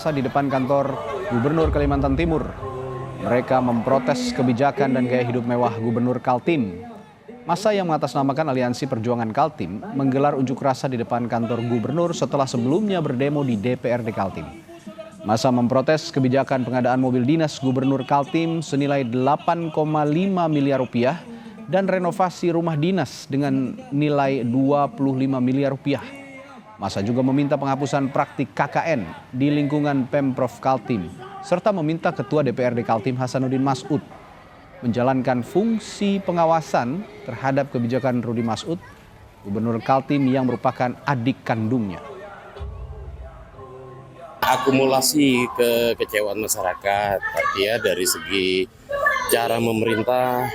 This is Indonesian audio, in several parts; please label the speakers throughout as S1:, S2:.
S1: massa di depan kantor Gubernur Kalimantan Timur. Mereka memprotes kebijakan dan gaya hidup mewah Gubernur Kaltim. Massa yang mengatasnamakan Aliansi Perjuangan Kaltim menggelar unjuk rasa di depan kantor Gubernur setelah sebelumnya berdemo di DPRD Kaltim. Massa memprotes kebijakan pengadaan mobil dinas Gubernur Kaltim senilai 8,5 miliar rupiah dan renovasi rumah dinas dengan nilai 25 miliar rupiah. Massa juga meminta penghapusan praktik KKN di lingkungan Pemprov Kaltim, serta meminta Ketua DPRD Kaltim Hasanuddin Masud menjalankan fungsi pengawasan terhadap kebijakan Rudi Masud, Gubernur Kaltim yang merupakan adik kandungnya.
S2: Akumulasi kekecewaan masyarakat, ya, dari segi cara memerintah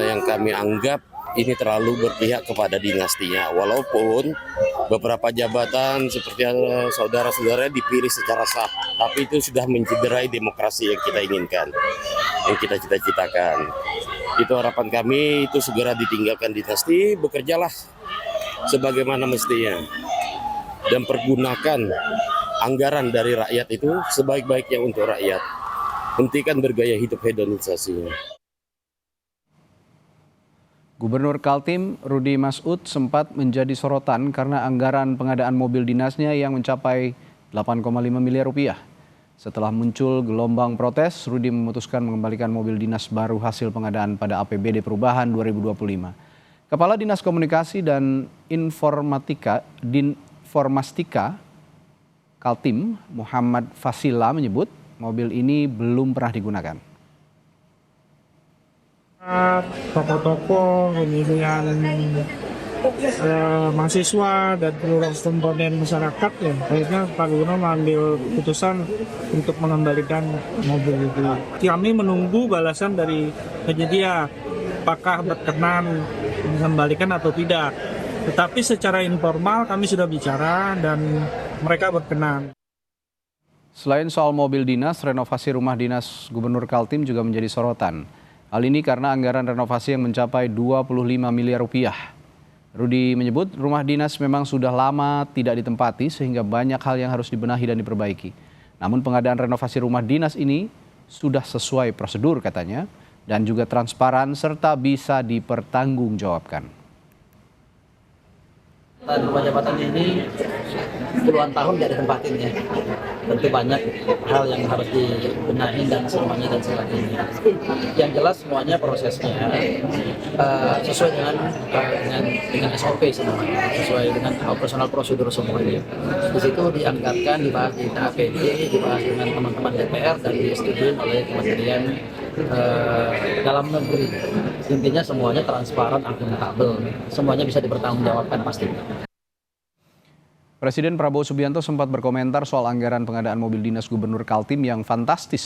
S2: yang kami anggap ini terlalu berpihak kepada dinastinya, walaupun beberapa jabatan seperti saudara-saudara dipilih secara sah, tapi itu sudah mencederai demokrasi yang kita inginkan, yang kita cita-citakan. Itu harapan kami, itu segera ditinggalkan dinasti, bekerjalah sebagaimana mestinya dan pergunakan anggaran dari rakyat itu sebaik-baiknya untuk rakyat. Hentikan bergaya hidup hedonisasi.
S1: Gubernur Kaltim Rudi Masud sempat menjadi sorotan karena anggaran pengadaan mobil dinasnya yang mencapai 8,5 miliar rupiah. Setelah muncul gelombang protes, Rudi memutuskan mengembalikan mobil dinas baru hasil pengadaan pada APBD Perubahan 2025. Kepala Dinas Komunikasi dan Informatika Kaltim Muhammad Fasila menyebut mobil ini belum pernah digunakan.
S3: Toko-toko, kemudian mahasiswa dan seluruh komponen masyarakat, ya akhirnya Pak Gubernur mengambil keputusan untuk mengembalikan mobil itu. Kami menunggu balasan dari penyedia apakah berkenan mengembalikan atau tidak. Tetapi secara informal kami sudah bicara dan mereka berkenan.
S1: Selain soal mobil dinas, renovasi rumah dinas Gubernur Kaltim juga menjadi sorotan. Hal ini karena anggaran renovasi yang mencapai 25 miliar rupiah. Rudi menyebut rumah dinas memang sudah lama tidak ditempati sehingga banyak hal yang harus dibenahi dan diperbaiki. Namun pengadaan renovasi rumah dinas ini sudah sesuai prosedur katanya dan juga transparan serta bisa dipertanggungjawabkan.
S4: Rumah jabatan ini puluhan tahun tidak ditempatin, ya. Tentu banyak hal yang harus dibenahi dan semuanya dan sebagainya. Yang jelas semuanya prosesnya sesuai dengan SOP semuanya, sesuai dengan operasional prosedur semuanya. Di situ dianggarkan, dibahas di APD, dibahas dengan teman-teman DPR dan disetujui oleh Kementerian Dalam Negeri. Intinya semuanya transparan, akuntabel, semuanya bisa dipertanggungjawabkan pastinya.
S1: Presiden Prabowo Subianto sempat berkomentar soal anggaran pengadaan mobil dinas Gubernur Kaltim yang fantastis.